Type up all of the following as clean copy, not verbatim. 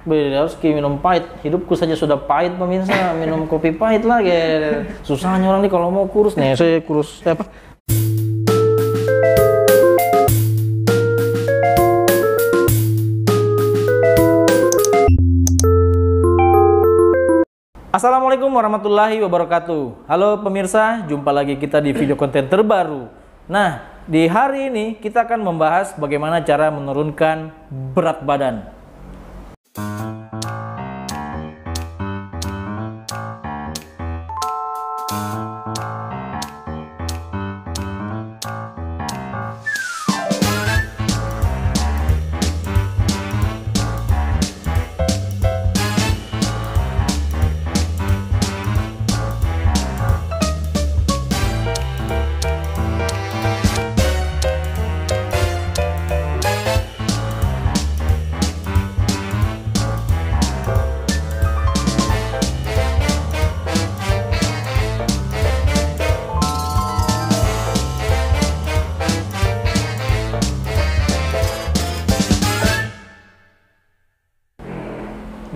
harus minum pahit. Hidupku saja sudah pahit pemirsa, minum kopi pahit lagi. Susahnya orang nih kalau mau kurus nih, saya kurus apa? Assalamualaikum warahmatullahi wabarakatuh. Halo pemirsa, jumpa lagi kita di video konten terbaru. Nah, di hari ini kita akan membahas bagaimana cara menurunkan berat badan.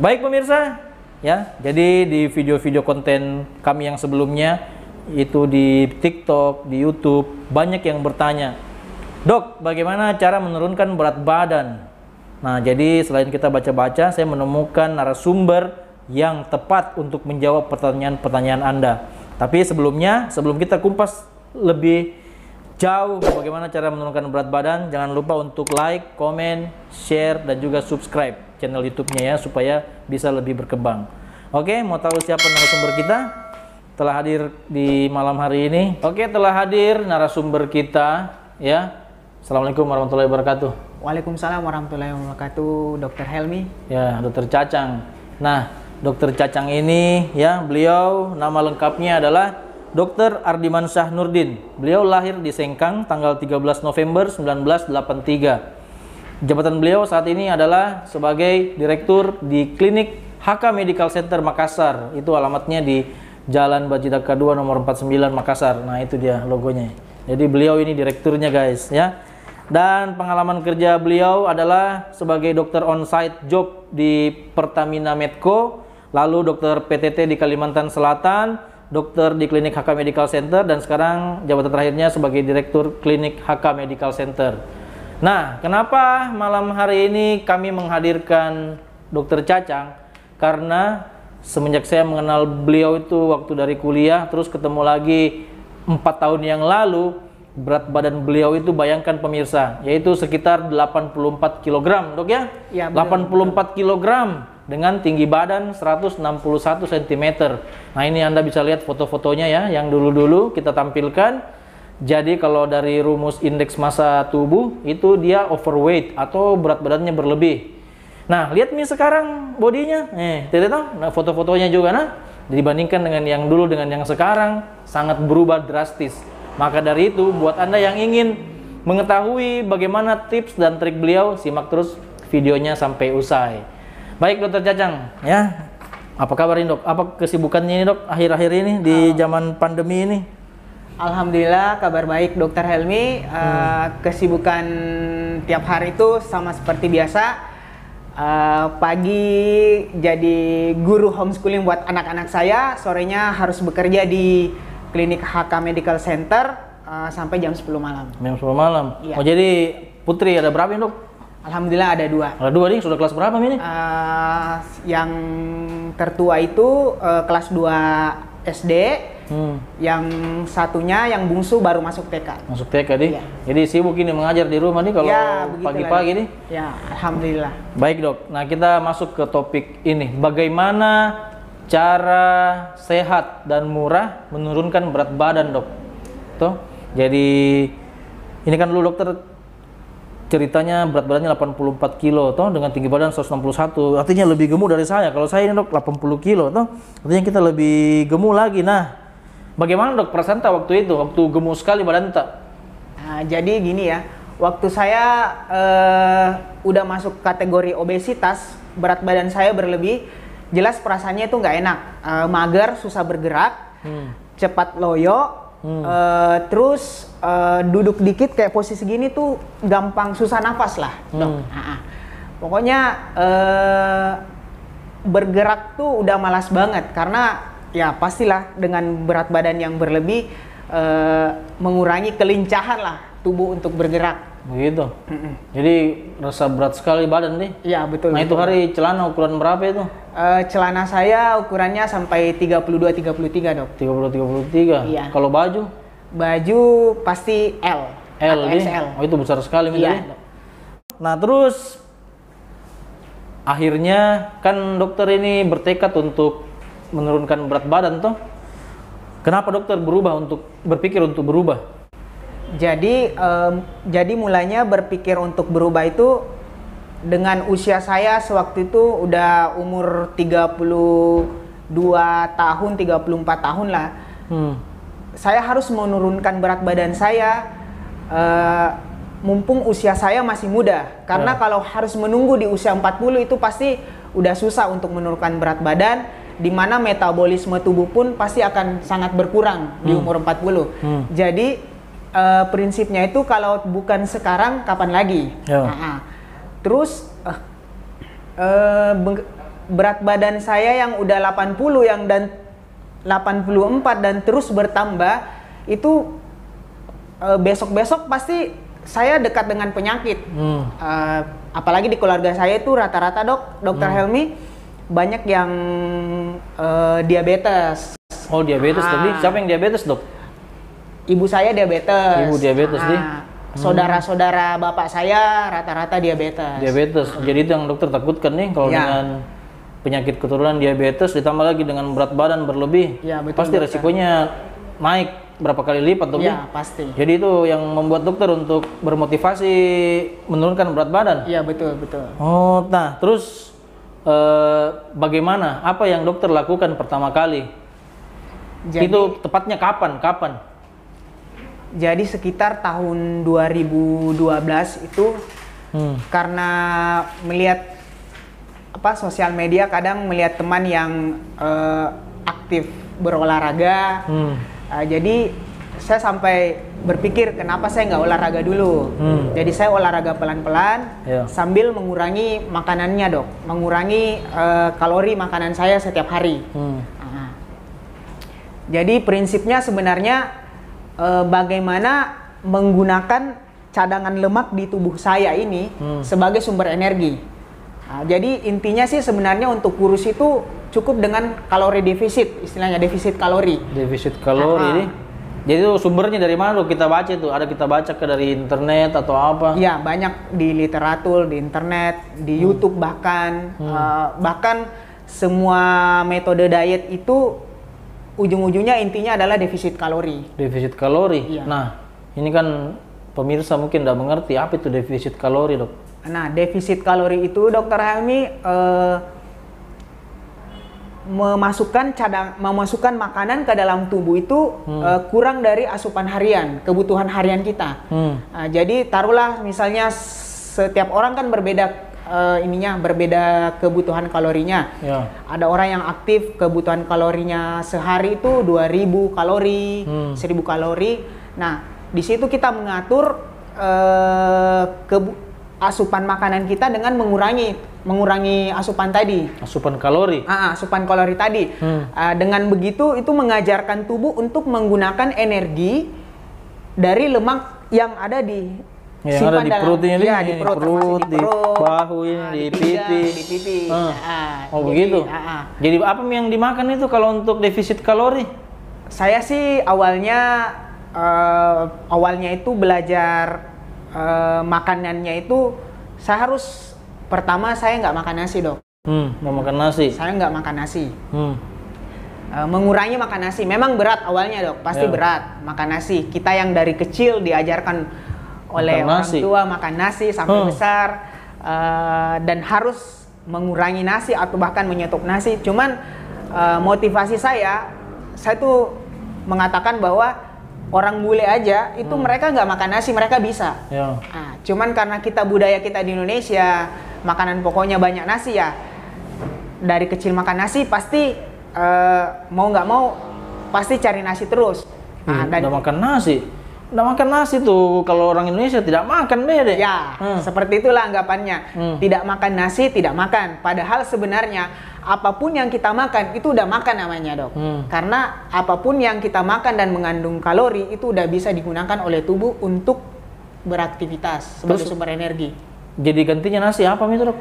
Baik pemirsa, ya. Jadi di video-video konten kami yang sebelumnya itu di TikTok, di YouTube, banyak yang bertanya, "Dok, bagaimana cara menurunkan berat badan?" Nah, jadi selain kita baca-baca, saya menemukan narasumber yang tepat untuk menjawab pertanyaan-pertanyaan Anda. Tapi sebelumnya, sebelum kita kumpas lebih jauh bagaimana cara menurunkan berat badan, jangan lupa untuk like, komen, share, dan juga subscribe channel YouTube-nya ya, supaya bisa lebih berkembang. Oke, mau tahu siapa narasumber kita? Telah hadir di malam hari ini. Oke, telah hadir narasumber kita ya. Assalamualaikum warahmatullahi wabarakatuh. Waalaikumsalam warahmatullahi wabarakatuh, Dr. Helmi. Ya, Dr. Cacang. Nah, Dr. Cacang ini ya, beliau nama lengkapnya adalah Dr. Ardimansyah Nurdin. Beliau lahir di Sengkang tanggal 13 November 1983. Jabatan beliau saat ini adalah sebagai Direktur di Klinik HK Medical Center Makassar. Itu alamatnya di Jalan Bajidaka 2 nomor 49 Makassar. Nah, itu dia logonya. Jadi beliau ini direkturnya guys ya. Dan pengalaman kerja beliau adalah sebagai dokter on-site job di Pertamina Medco, lalu dokter PTT di Kalimantan Selatan, dokter di Klinik HK Medical Center, dan sekarang jabatan terakhirnya sebagai Direktur Klinik HK Medical Center. Nah, kenapa malam hari ini kami menghadirkan Dr. Cacang? Karena semenjak saya mengenal beliau itu waktu dari kuliah, terus ketemu lagi 4 tahun yang lalu, berat badan beliau itu bayangkan pemirsa, yaitu sekitar 84 kg, Dok ya? Ya, 84 kg dengan tinggi badan 161 cm. Nah, ini Anda bisa lihat foto-fotonya ya, yang dulu-dulu kita tampilkan. Jadi kalau dari rumus indeks massa tubuh itu dia overweight atau berat badannya berlebih. Nah, lihat nih sekarang bodinya. Tidak tahu? Nah, foto-fotonya juga nah dibandingkan dengan yang dulu dengan yang sekarang sangat berubah drastis. Maka dari itu buat Anda yang ingin mengetahui bagaimana tips dan trik beliau, simak terus videonya sampai usai. Baik Dokter Cacang, ya. Apa kabar ini, Dok? Apa kesibukannya ini, Dok, akhir-akhir ini di zaman pandemi ini? Alhamdulillah kabar baik Dr. Helmi. Kesibukan tiap hari itu sama seperti biasa. Pagi jadi guru homeschooling buat anak-anak saya, sorenya harus bekerja di Klinik HK Medical Center sampai jam 10 malam. Jam 10 malam? Ya. Oh, jadi putri ada berapa ini, Dok? Alhamdulillah ada 2. Ada 2 nih, sudah kelas berapa ini? Yang tertua itu kelas 2 SD. Yang satunya yang bungsu baru masuk TK. Masuk TK nih. Ya. Jadi sibuk ini mengajar di rumah nih kalau ya, pagi-pagi nih. Ya, alhamdulillah. Baik, Dok. Nah, kita masuk ke topik ini. Bagaimana cara sehat dan murah menurunkan berat badan, Dok? Tuh. Jadi ini kan dulu dokter ceritanya berat badannya 84 kilo toh dengan tinggi badan 161. Artinya lebih gemuk dari saya. Kalau saya ini, Dok, 80 kilo toh. Artinya kita lebih gemuk lagi. Nah, bagaimana, Dok, perasaan tak waktu itu? Waktu gemuk sekali badan tak? Nah, jadi gini ya, waktu saya udah masuk kategori obesitas, berat badan saya berlebih, jelas perasaannya itu nggak enak, mager, susah bergerak, cepat loyo, terus duduk dikit kayak posisi gini tuh gampang susah nafas lah, Dok. Pokoknya bergerak tuh udah malas banget karena ya pastilah dengan berat badan yang berlebih mengurangi kelincahan lah tubuh untuk bergerak. Begitu. Jadi rasa berat sekali badan nih. Iya betul. Nah, itu hari celana ukuran berapa itu? Celana saya ukurannya sampai 32-33 dok. 32-33. Iya. Kalau baju? Baju pasti L. L atau nih. XL. Oh, itu besar sekali Iya. nih. Nah, terus akhirnya kan dokter ini bertekad untuk menurunkan berat badan toh. Kenapa dokter berpikir untuk berubah? Jadi mulainya berpikir untuk berubah itu dengan usia saya sewaktu itu udah umur 32 tahun, 34 tahun lah. Saya harus menurunkan berat badan saya mumpung usia saya masih muda. Karena kalau harus menunggu di usia 40 itu pasti udah susah untuk menurunkan berat badan, di mana metabolisme tubuh pun pasti akan sangat berkurang di umur 40. Jadi prinsipnya itu kalau bukan sekarang kapan lagi? Terus berat badan saya yang udah 80 dan 84 dan terus bertambah itu besok-besok pasti saya dekat dengan penyakit. Apalagi di keluarga saya itu rata-rata dokter Helmi banyak yang diabetes. Oh, diabetes tadi. Siapa yang diabetes, Dok? Ibu saya diabetes. Ibu diabetes nih. Saudara-saudara bapak saya rata-rata diabetes. Diabetes. Jadi itu yang dokter takutkan nih kalau dengan penyakit keturunan diabetes ditambah lagi dengan berat badan berlebih. Ya, betul, pasti resikonya naik berapa kali lipat, Dok? Iya, pasti. Jadi itu yang membuat dokter untuk bermotivasi menurunkan berat badan. Iya, betul. Oh, nah, terus bagaimana? Apa yang dokter lakukan pertama kali? Itu tepatnya kapan? Jadi sekitar tahun 2012 itu karena melihat sosial media, kadang melihat teman yang aktif berolahraga. Jadi saya sampai berpikir kenapa saya nggak olahraga dulu. Jadi saya olahraga pelan-pelan sambil mengurangi makanannya, Dok. Mengurangi kalori makanan saya setiap hari. Jadi prinsipnya sebenarnya bagaimana menggunakan cadangan lemak di tubuh saya ini sebagai sumber energi. Jadi intinya sih sebenarnya untuk kurus itu cukup dengan kalori defisit, istilahnya defisit kalori. Defisit kalori ini. Jadi itu sumbernya dari mana, Dok? Kita baca itu, ada kita baca dari internet atau apa? Iya, banyak di literatur, di internet, di YouTube bahkan. Bahkan semua metode diet itu ujung-ujungnya intinya adalah defisit kalori. Defisit kalori? Iya. Nah, ini kan pemirsa mungkin tidak mengerti apa itu defisit kalori, Dok. Nah, defisit kalori itu, Dokter Helmi, memasukkan makanan ke dalam tubuh itu kurang dari asupan harian, kebutuhan harian kita. Jadi taruhlah misalnya setiap orang kan berbeda berbeda kebutuhan kalorinya. Ada orang yang aktif kebutuhan kalorinya sehari itu 2000 kalori, 1000 kalori. Nah, di situ kita mengatur asupan makanan kita dengan mengurangi asupan tadi. Asupan kalori. Asupan kalori tadi. Dengan begitu itu mengajarkan tubuh untuk menggunakan energi dari lemak yang ada di yang ada di perut ini, di perut, di bahu ini, di pipi. Oh begitu. Jadi apa yang dimakan itu kalau untuk defisit kalori? Saya sih awalnya itu belajar makanannya itu pertama saya nggak makan nasi, Dok. Mau makan nasi? Saya nggak makan nasi. Mengurangi makan nasi. Memang berat awalnya, Dok. Pasti berat makan nasi. Kita yang dari kecil diajarkan oleh orang tua makan nasi sampai besar dan harus mengurangi nasi atau bahkan menyetop nasi. Cuman motivasi saya tuh mengatakan bahwa orang bule aja itu mereka nggak makan nasi, mereka bisa. Cuman karena budaya kita di Indonesia makanan pokoknya banyak nasi ya. Dari kecil makan nasi pasti mau nggak mau pasti cari nasi terus. Dan makan nasi. Nggak makan nasi tuh kalau orang Indonesia tidak makan deh. Ya, seperti itulah anggapannya. Tidak makan nasi, tidak makan. Padahal sebenarnya apapun yang kita makan itu udah makan namanya, Dok. Karena apapun yang kita makan dan mengandung kalori itu udah bisa digunakan oleh tubuh untuk beraktivitas sebagai sumber energi. Jadi gantinya nasi apa itu, Dok?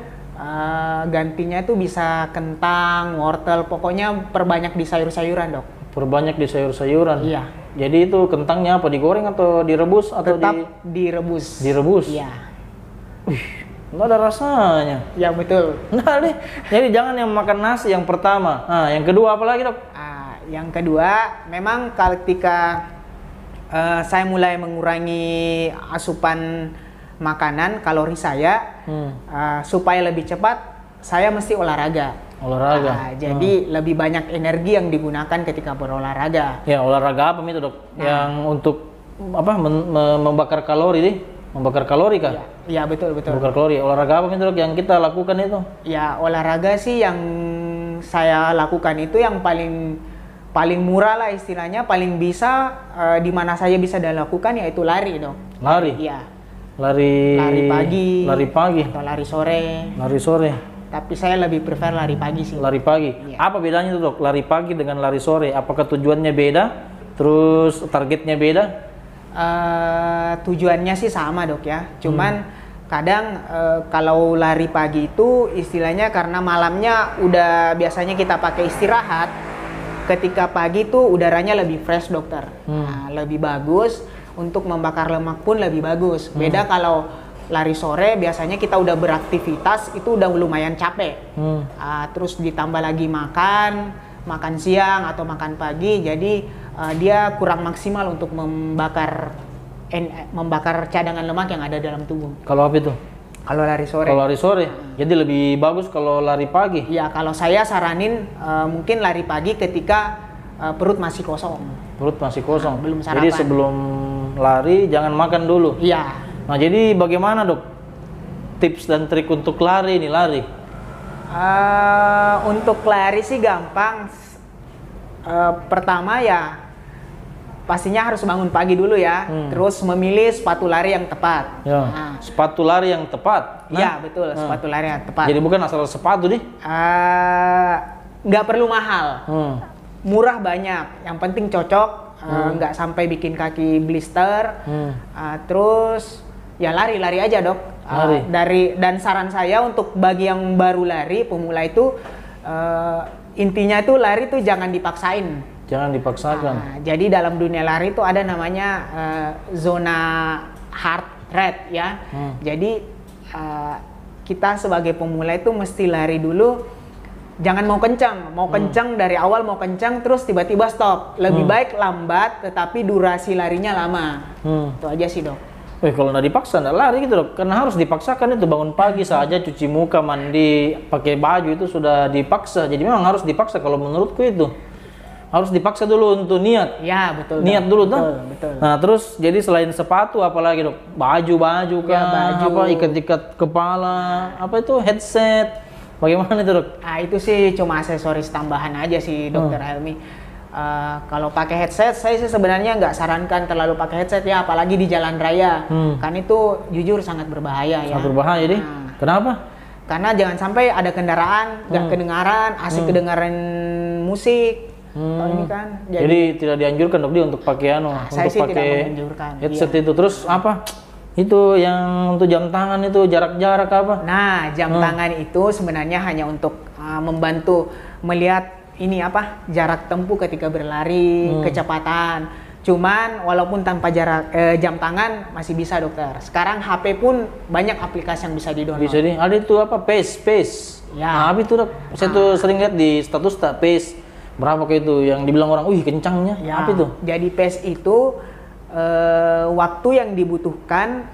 Gantinya itu bisa kentang, wortel, pokoknya perbanyak di sayur-sayuran, Dok. Perbanyak di sayur-sayuran. Iya. Jadi itu kentangnya apa, digoreng atau direbus atau Tetap direbus. direbus? Iya. Nggak ada rasanya. Ya betul. Nah nih, jadi jangan yang makan nasi yang pertama. Nah, yang kedua apa lagi, Dok? Yang kedua, memang ketika saya mulai mengurangi asupan makanan, kalori saya, supaya lebih cepat, saya mesti olahraga. Olahraga. Jadi lebih banyak energi yang digunakan ketika berolahraga. Ya, olahraga apa itu, Dok? Yang untuk apa? Membakar kalori nih? Membakar kalori kah? Iya, betul. Membakar kalori. Olahraga apa itu, Dok, yang kita lakukan itu? Ya, olahraga sih yang saya lakukan itu yang paling murah lah istilahnya, paling bisa di mana saya bisa dilakukan yaitu lari, Dok. Lari? Iya. Lari pagi. Lari pagi. Atau lari sore. Lari sore. Tapi saya lebih prefer lari pagi sih. Lari pagi. Iya. Apa bedanya itu, Dok? Lari pagi dengan lari sore? Apakah tujuannya beda? Terus targetnya beda? Tujuannya sih sama, Dok ya. Cuman kadang kalau lari pagi itu istilahnya karena malamnya udah biasanya kita pakai istirahat. Ketika pagi tuh udaranya lebih fresh, Dokter. Nah, lebih bagus untuk membakar lemak pun lebih bagus. Beda kalau lari sore biasanya kita udah beraktivitas itu udah lumayan capek. Terus ditambah lagi makan siang atau makan pagi, jadi dia kurang maksimal untuk membakar cadangan lemak yang ada dalam tubuh. Kalau apa itu? Kalau lari sore. Kalau lari sore, jadi lebih bagus kalau lari pagi. Ya, kalau saya saranin mungkin lari pagi ketika perut masih kosong. Perut masih kosong. Belum sarapan. Jadi sebelum lari jangan makan dulu. Iya. Nah, jadi bagaimana, Dok? Tips dan trik untuk lari nih, lari? Untuk lari sih gampang. Pertama ya pastinya harus bangun pagi dulu ya. Terus memilih sepatu lari yang tepat. Ya. Sepatu lari yang tepat. Iya, betul, sepatu lari yang tepat. Jadi bukan asal sepatu nih? Nggak perlu mahal. Murah banyak. Yang penting cocok. Nggak sampai bikin kaki blister. Terus ya lari aja, Dok. Dan saran saya untuk bagi yang baru lari, pemula itu intinya itu lari tuh jangan dipaksain. Jangan dipaksakan. Jadi dalam dunia lari itu ada namanya zona heart rate ya. Jadi kita sebagai pemula itu mesti lari dulu. Jangan mau kencang dari awal mau kencang terus tiba-tiba stop. Lebih baik lambat tetapi durasi larinya lama. Itu aja sih, Dok. Kalau nggak dipaksa nggak lari gitu, Dok. Karena harus dipaksakan itu, bangun pagi saja, cuci muka, mandi, pakai baju itu sudah dipaksa. Jadi memang harus dipaksa kalau menurutku itu. Harus dipaksa dulu untuk niat. Ya, betul. Niat dulu tuh. Betul. Nah, terus jadi selain sepatu apalagi, Dok? Baju kah? Ya, baju. Apa ikat-ikat kepala? Apa itu headset? Bagaimana itu, Dok? Itu sih cuma aksesoris tambahan aja sih, Dokter Helmi. Kalau pakai headset, saya sih sebenarnya nggak sarankan terlalu pakai headset ya, apalagi di jalan raya. Kan itu jujur sangat berbahaya ya. Sangat berbahaya deh. Kenapa? Karena jangan sampai ada kendaraan nggak kedengaran, asik kedengaran musik. Ini kan. Jadi tidak dianjurkan, Dok, dia untuk pakai saya untuk sih pakai tidak menganjurkan. headset itu. Terus apa? Itu yang untuk jam tangan itu jarak-jarak apa? Nah, jam tangan itu sebenarnya hanya untuk membantu melihat ini apa jarak tempuh ketika berlari, kecepatan. Cuman walaupun tanpa jam tangan masih bisa, Dokter. Sekarang HP pun banyak aplikasi yang bisa di-download. Bisa nih. Ada itu apa? Pace. Ya. Apa itu, Dok? Saya tuh sering lihat di status Pace. Berapa kayak itu yang dibilang orang, "Wih, kencangnya." Ya. Apa itu? Jadi pace itu waktu yang dibutuhkan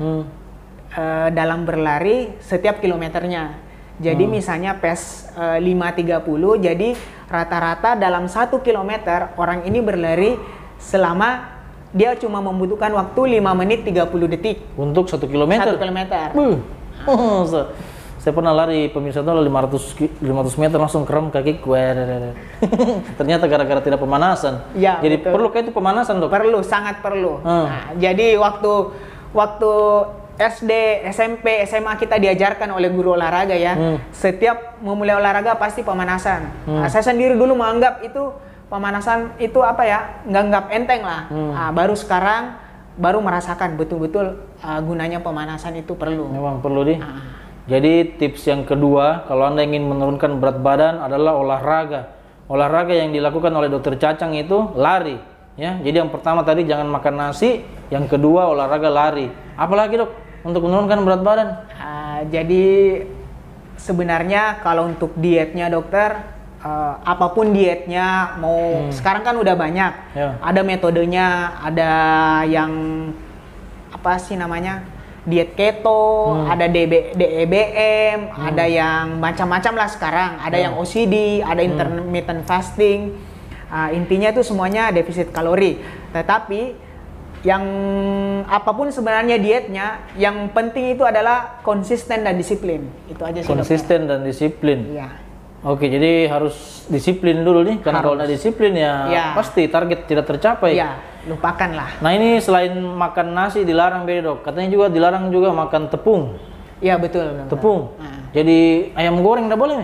dalam berlari setiap kilometernya. Jadi misalnya pace 5:30, jadi rata-rata dalam 1 kilometer orang ini berlari selama dia cuma membutuhkan waktu 5 menit 30 detik. Untuk 1 kilometer? 1 kilometer. Saya pernah lari pemirsa itu 500 meter langsung kram kakiku. Ternyata gara-gara tidak pemanasan. Ya, jadi betul. perlu kayak itu pemanasan, Dok? Perlu, sangat perlu. Nah, jadi waktu SD, SMP, SMA kita diajarkan oleh guru olahraga ya. Setiap memulai olahraga pasti pemanasan. Nah, saya sendiri dulu menganggap itu pemanasan itu apa ya, nganggap enteng lah. Nah, baru sekarang baru merasakan betul-betul gunanya pemanasan itu perlu. Memang perlu di. Jadi tips yang kedua kalau Anda ingin menurunkan berat badan adalah olahraga. Olahraga yang dilakukan oleh Dokter Cacang itu lari. Ya, jadi yang pertama tadi jangan makan nasi, yang kedua olahraga lari. Apalagi dok untuk menurunkan berat badan? Jadi sebenarnya kalau untuk dietnya dokter, apapun dietnya mau sekarang kan udah banyak, ada metodenya, ada yang apa sih namanya diet keto, ada DEBM, ada yang macam-macam lah sekarang, ada yang OCD, ada intermittent fasting. Intinya itu semuanya defisit kalori. Tetapi yang apapun sebenarnya dietnya, yang penting itu adalah konsisten dan disiplin. Itu aja sih. Konsisten dan disiplin. Iya. Oke, jadi harus disiplin dulu nih, karena kalau nggak disiplin ya pasti target tidak tercapai. Iya, lupakanlah. Nah ini selain makan nasi dilarang beda dok, katanya juga dilarang juga makan tepung. Iya betul. Tepung. Jadi ayam goreng nggak boleh?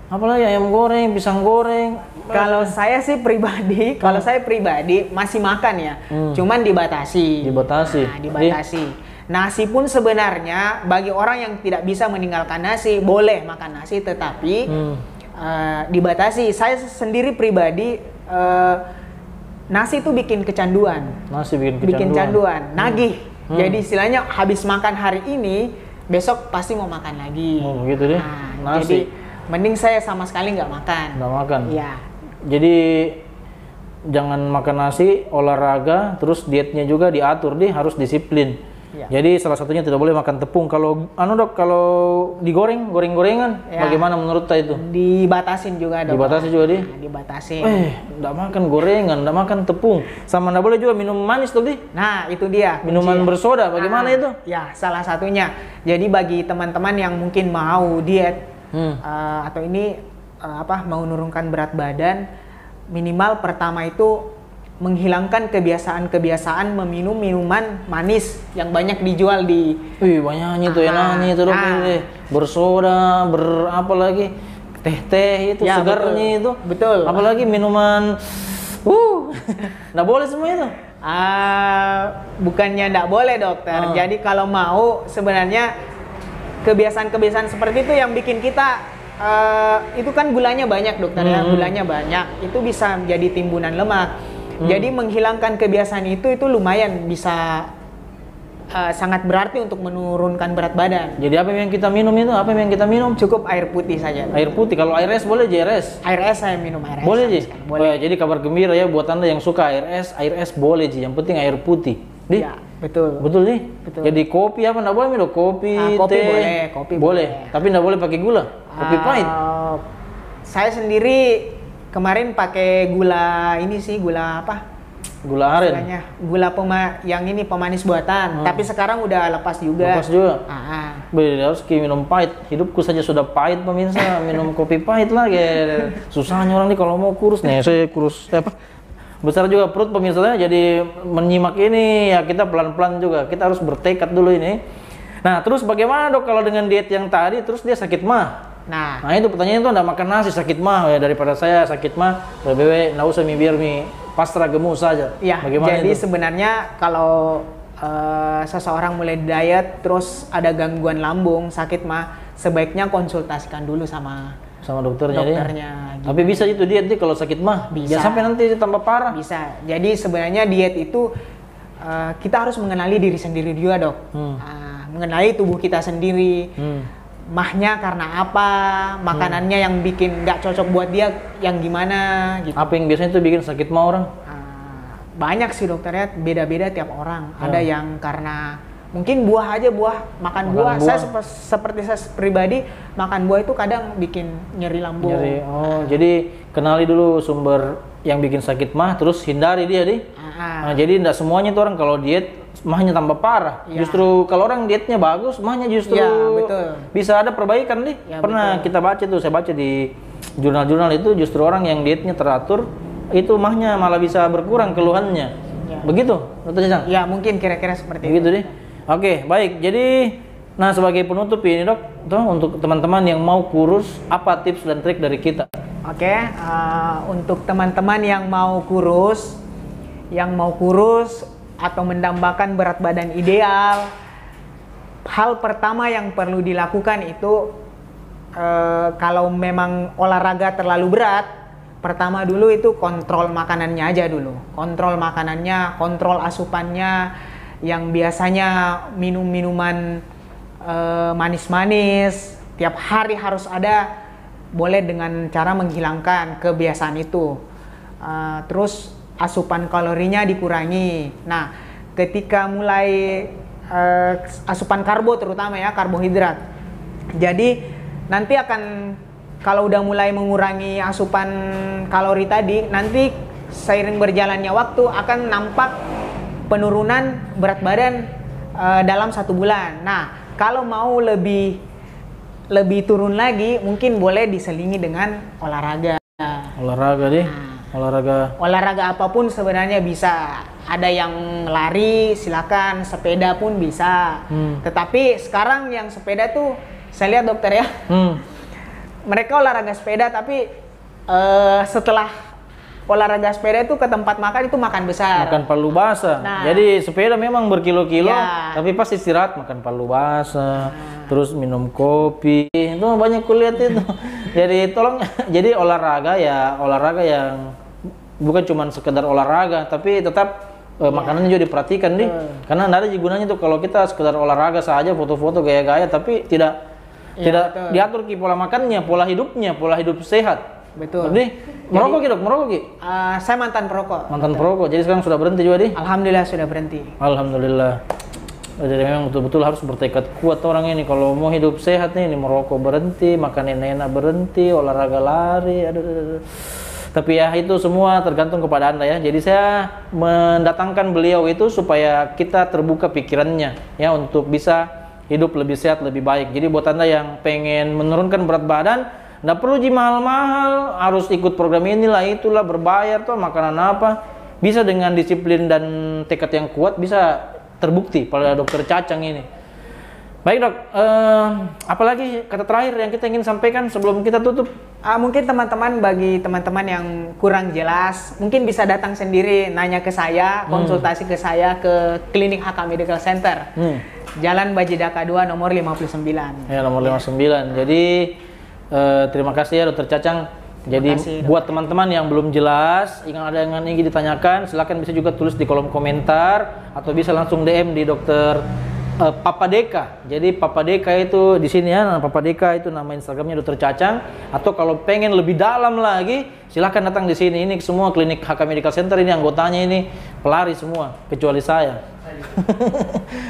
Apalagi ayam goreng, pisang goreng. Kalau saya sih pribadi, masih makan ya, cuman dibatasi. Dibatasi. Nasi pun sebenarnya bagi orang yang tidak bisa meninggalkan nasi, boleh makan nasi, tetapi dibatasi. Saya sendiri pribadi nasi itu bikin kecanduan. Nasi bikin kecanduan. Nagih. Jadi istilahnya habis makan hari ini, besok pasti mau makan lagi. Oh gitu deh. Nasi. Jadi mending saya sama sekali nggak makan. Nggak makan. Iya. Jadi jangan makan nasi, olahraga, terus dietnya juga diatur, harus disiplin. Ya. Jadi salah satunya tidak boleh makan tepung. Kalau dok, kalau goreng-gorengan, bagaimana menurut saya itu? Dibatasin juga dok. Dibatasi juga dibatasin. Nggak makan gorengan, nggak makan tepung. Sama nggak boleh juga minum manis dok Nah itu dia. Minuman bersoda, bagaimana itu? Ya salah satunya. Jadi bagi teman-teman yang mungkin mau diet atau ini mau menurunkan berat badan, minimal pertama itu menghilangkan kebiasaan meminum minuman manis yang banyak dijual di. Banyaknya itu enaknya itu dok, bersoda, apa lagi teh itu ya, segarnya itu. Betul. Apalagi minuman, nggak boleh semua itu. Bukannya nggak boleh dokter. Jadi kalau mau sebenarnya kebiasaan-kebiasaan seperti itu yang bikin kita itu kan gulanya banyak dokter ya, gulanya banyak, itu bisa menjadi timbunan lemak. Jadi menghilangkan kebiasaan itu lumayan bisa sangat berarti untuk menurunkan berat badan. Jadi apa yang kita minum itu? Apa yang kita minum? Cukup air putih saja. Air putih. Kalau air es boleh air es? Air es saya minum air es. Boleh Ji? Boleh. Jadi kabar gembira ya buat Anda yang suka air es boleh Ji. Yang penting air putih. Iya, betul. Betul nih? Betul. Jadi kopi apa nggak boleh minum? Kopi, kopi teh. Boleh, kopi boleh. Tapi nggak boleh pakai gula. Kopi pahit. Saya sendiri kemarin pakai gula ini sih, gula apa? Gula aren. Gula yang ini pemanis buatan. Tapi sekarang udah lepas juga. Lepas juga. Beda harus minum pahit. Hidupku saja sudah pahit pemirsa. Minum kopi pahit lagi. Susahnya orang nih kalau mau kurus nih. Saya kurus besar juga perut pemirsa. Jadi menyimak ini ya kita pelan-pelan juga. Kita harus bertekad dulu ini. Nah terus bagaimana dok kalau dengan diet yang tadi terus dia sakit mah? Nah itu pertanyaan itu nggak makan nasi sakit mah ya, daripada saya sakit mah BBW nggak usah biar pasrah gemuk saja. Ya, bagaimana jadi itu? Sebenarnya kalau seseorang mulai diet terus ada gangguan lambung sakit mah sebaiknya konsultasikan dulu sama dokternya. Gitu. Tapi bisa itu diet kalau sakit mah bisa sampai nanti tambah parah. Bisa. Jadi sebenarnya diet itu kita harus mengenali diri sendiri juga dok. Mengenali tubuh kita sendiri. Mahnya karena apa, makanannya yang bikin nggak cocok buat dia yang gimana gitu. Apa yang biasanya itu bikin sakit mah orang? Banyak sih dokternya, beda-beda tiap orang. Ada yang karena mungkin makan buah. Saya seperti saya pribadi makan buah itu kadang bikin nyeri lambung. Jadi kenali dulu sumber yang bikin sakit mah, terus hindari dia jadi tidak semuanya itu orang kalau diet mahnya tambah parah. Justru kalau orang dietnya bagus, mahnya justru bisa ada perbaikan nih. Pernah kita baca tuh, saya baca di jurnal-jurnal itu justru orang yang dietnya teratur itu mahnya malah bisa berkurang keluhannya. Begitu, Dokter Cacang? Ya mungkin kira-kira seperti begitu itu. Deh. Oke, baik. Jadi, nah sebagai penutup ini dok, tuh, untuk teman-teman yang mau kurus, apa tips dan trik dari kita? Oke, untuk teman-teman yang mau kurus atau mendambakan berat badan ideal, hal pertama yang perlu dilakukan itu kalau memang olahraga terlalu berat, pertama dulu itu kontrol makanannya aja dulu. Kontrol makanannya, kontrol asupannya, yang biasanya minum minuman manis-manis tiap hari harus ada, boleh dengan cara menghilangkan kebiasaan itu. Terus asupan kalorinya dikurangi. Nah, ketika mulai asupan karbo terutama ya, karbohidrat. Jadi nanti akan, kalau udah mulai mengurangi asupan kalori tadi, nanti seiring berjalannya waktu akan nampak penurunan berat badan dalam 1 bulan. Nah, kalau mau lebih turun lagi, mungkin boleh diselingi dengan olahraga. Olahraga deh, Olahraga apapun sebenarnya bisa. Ada yang lari, silakan. Sepeda pun bisa. Tetapi sekarang yang sepeda tuh, saya lihat dokter ya, mereka olahraga sepeda, tapi setelah olahraga sepeda itu ke tempat makan itu makan besar. Makan palu basah. Nah, jadi sepeda memang berkilo-kilo, ya. tapi pas istirahat makan palu basah, terus minum kopi. Itu banyak kulihat itu. Jadi tolong, jadi olahraga yang bukan cuma sekedar olahraga, tapi tetap makanannya juga diperhatikan nih. Karena nggak ada gunanya tuh kalau kita sekedar olahraga saja, foto-foto gaya-gaya, tapi tidak betul. diatur pola makannya, pola hidupnya, pola hidup sehat. Betul. Jadi merokok Ki, dok? Merokok Ki? Saya mantan perokok. Mantan perokok. Jadi sekarang sudah berhenti juga, Di? Alhamdulillah sudah berhenti. Alhamdulillah. Jadi memang betul-betul harus bertekad kuat orang ini kalau mau hidup sehat nih, ini merokok berhenti, makan enak-enak berhenti, olahraga lari, aduh. Tapi ya itu semua tergantung kepada Anda ya. Jadi saya mendatangkan beliau itu supaya kita terbuka pikirannya ya untuk bisa hidup lebih sehat, lebih baik. Jadi buat Anda yang pengen menurunkan berat badan, nggak perlu mahal-mahal, harus ikut program inilah, itulah, berbayar tuh makanan apa. Bisa dengan disiplin dan tekad yang kuat, bisa terbukti pada dokter Cacang ini. Baik dok, apalagi kata terakhir yang kita ingin sampaikan sebelum kita tutup? Mungkin bagi teman-teman yang kurang jelas, mungkin bisa datang sendiri, nanya ke saya, konsultasi ke saya ke Klinik HK Medical Center. Jalan Bajidaka 2 nomor 59. Ya, nomor 59. Jadi terima kasih ya dokter Cacang. Jadi buat teman-teman yang belum jelas, ada yang ingin ditanyakan, silakan bisa juga tulis di kolom komentar atau bisa langsung DM di dokter Papa Deka. Jadi Papa Deka itu di sini ya, Papa Deka itu nama Instagramnya dokter Cacang. Atau kalau pengen lebih dalam lagi, silakan datang di sini. Ini semua klinik HK Medical Center, ini anggotanya ini pelari semua, kecuali saya.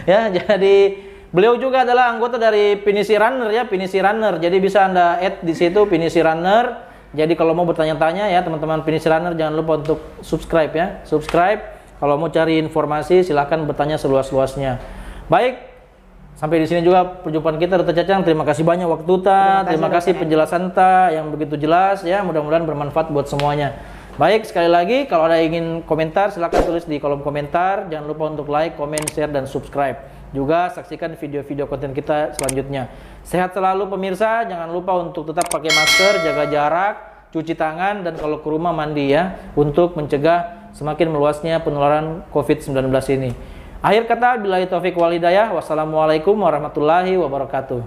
Ya, jadi beliau juga adalah anggota dari Pinisi Runner ya, Pinisi Runner. Jadi bisa Anda add di situ Pinisi Runner. Jadi kalau mau bertanya-tanya ya teman-teman Pinisi Runner, jangan lupa untuk subscribe ya. Subscribe. Kalau mau cari informasi silahkan bertanya seluas-luasnya. Baik, sampai di sini juga perjumpaan kita dokter Cacang. Terima kasih banyak waktu terima kasih penjelasan yang begitu jelas ya. Mudah-mudahan bermanfaat buat semuanya. Baik, sekali lagi kalau ada yang ingin komentar silahkan tulis di kolom komentar. Jangan lupa untuk like, comment, share, dan subscribe. Juga saksikan video-video konten kita selanjutnya. Sehat selalu pemirsa, jangan lupa untuk tetap pakai masker, jaga jarak, cuci tangan, dan kalau ke rumah mandi ya, untuk mencegah semakin meluasnya penularan COVID-19 ini. Akhir kata, billahi taufiq wal hidayah. Wassalamualaikum warahmatullahi wabarakatuh.